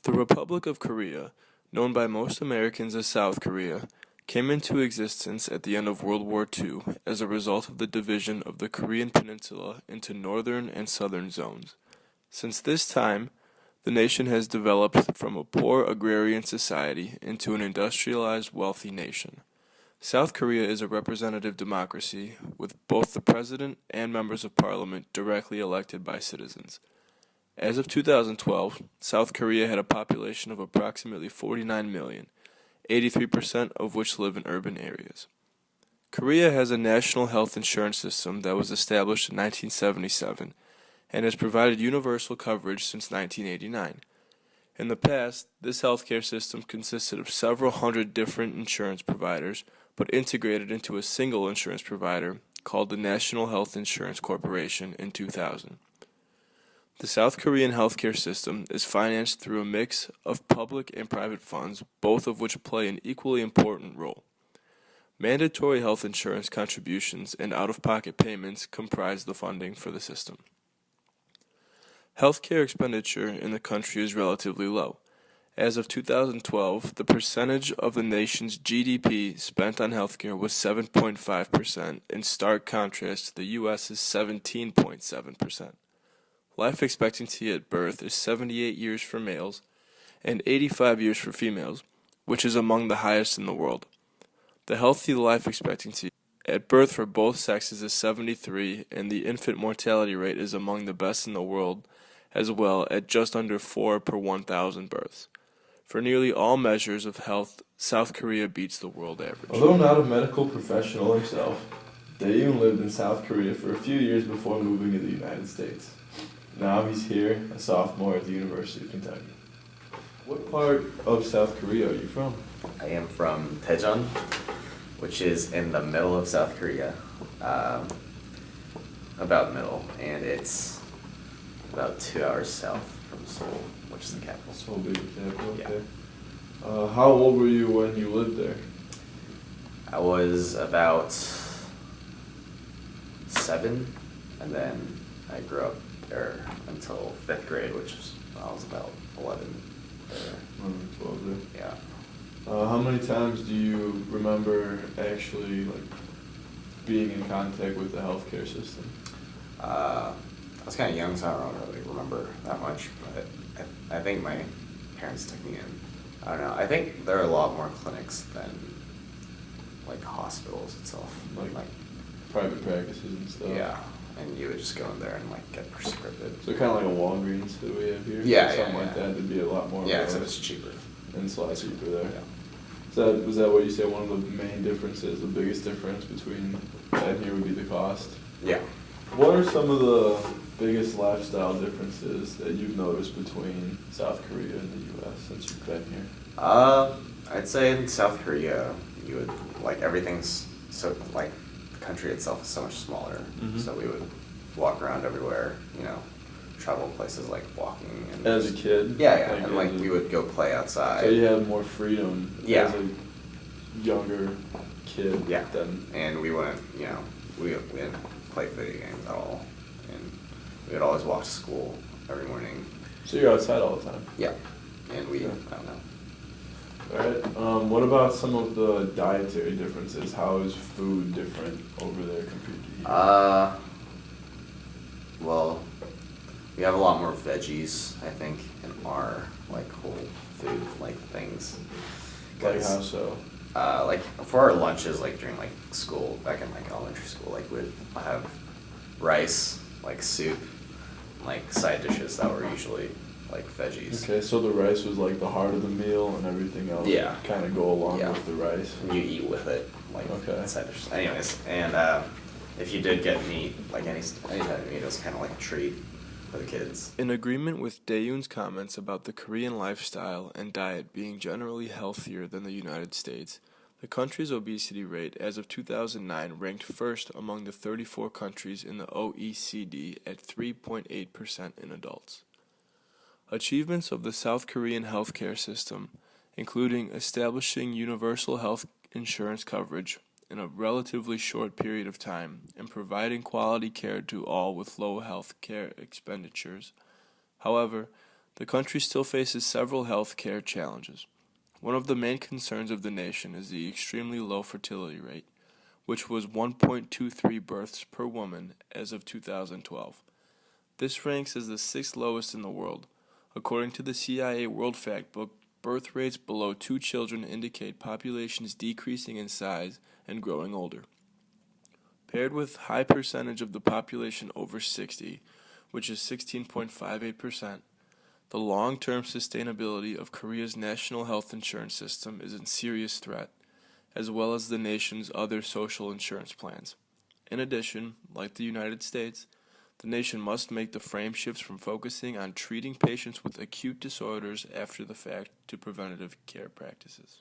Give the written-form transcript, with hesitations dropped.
The Republic of Korea, known by most Americans as South Korea, came into existence at the end of World War II as a result of the division of the Korean peninsula into northern and southern zones. Since this time, the nation has developed from a poor agrarian society into an industrialized, wealthy nation. South Korea is a representative democracy with both the president and members of parliament directly elected by citizens. As of 2012, South Korea had a population of approximately 49 million, 83% of which live in urban areas. Korea has a national health insurance system that was established in 1977 and has provided universal coverage since 1989. In the past, this healthcare system consisted of several hundred different insurance providers, but integrated into a single insurance provider called the National Health Insurance Corporation in 2000. The South Korean healthcare system is financed through a mix of public and private funds, both of which play an equally important role. Mandatory health insurance contributions and out-of-pocket payments comprise the funding for the system. Healthcare expenditure in the country is relatively low. As of 2012, the percentage of the nation's GDP spent on healthcare was 7.5%, in stark contrast to the U.S.'s 17.7%. Life expectancy at birth is 78 years for males and 85 years for females, which is among the highest in the world. The healthy life expectancy at birth for both sexes is 73, and the infant mortality rate is among the best in the world as well at just under 4 per 1,000 births. For nearly all measures of health, South Korea beats the world average. Although not a medical professional himself, Dae-yoon lived in South Korea for a few years before moving to the United States. Now he's here, a sophomore at the University of Kentucky. What part of South Korea are you from? I am from Daejeon, which is in the middle of South Korea, about middle, and it's about 2 hours south from Seoul, which is the capital. Seoul being the capital, Yeah. okay. How old were you when you lived there? I was about 7, and then I grew up there until 5th grade, which was when I was about 11 there. 12 there. Yeah. How many times do you remember actually being in contact with the healthcare system? I was kind of young, so I don't really remember that much, but I think my parents took me in. I don't know. I think there are a lot more clinics than hospitals itself. Like private practices and stuff? Yeah, and you would just go in there and get prescripted. So kind of like a Walgreens that we have here? Yeah, Something like that, it'd be a lot more. Yeah, except it's cheaper. And it's a lot cheaper there. Yeah. Was that what you say one of the main differences, the biggest difference between that and here would be the cost? Yeah. What are some of the biggest lifestyle differences that you've noticed between South Korea and the U.S. since you've been here? I'd say in South Korea, you would everything's so the country itself is so much smaller. Mm-hmm. So we would walk around everywhere, travel places walking. And As a kid? Yeah, and we would go play outside. So you had more freedom as a younger kid. Yeah. Than And we wouldn't, we didn't play video games at all, and we would always walk to school every morning. So you're outside all the time? Yeah, and we, Yeah. I don't know. Alright, what about some of the dietary differences? How is food different over there compared to here? Well, we have a lot more veggies, I think, in our whole food things. Like how so? For our lunches, during school, back in elementary school, we'd have rice, soup, side dishes that were usually veggies. Okay, so the rice was the heart of the meal and everything else Yeah. kind of go along Yeah. with the rice. And you eat with it, Okay. side dishes. Anyways, and if you did get meat, any type of meat, it was kind of like a treat for the kids. In agreement with Dae-yoon's comments about the Korean lifestyle and diet being generally healthier than the United States, the country's obesity rate as of 2009 ranked first among the 34 countries in the OECD at 3.8% in adults. Achievements of the South Korean healthcare system, including establishing universal health insurance coverage in a relatively short period of time and providing quality care to all with low health care expenditures. However, The country still faces several health care challenges. One of the main concerns of the nation is the extremely low fertility rate, which was 1.23 births per woman as of 2012. This ranks as the sixth lowest in the world. According to the CIA World Factbook, birth rates below 2 children indicate populations decreasing in size and growing older. Paired with high percentage of the population over 60, which is 16.58%, the long-term sustainability of Korea's national health insurance system is in serious threat, as well as the nation's other social insurance plans. In addition, like the United States, the nation must make the frame shifts from focusing on treating patients with acute disorders after the fact to preventative care practices.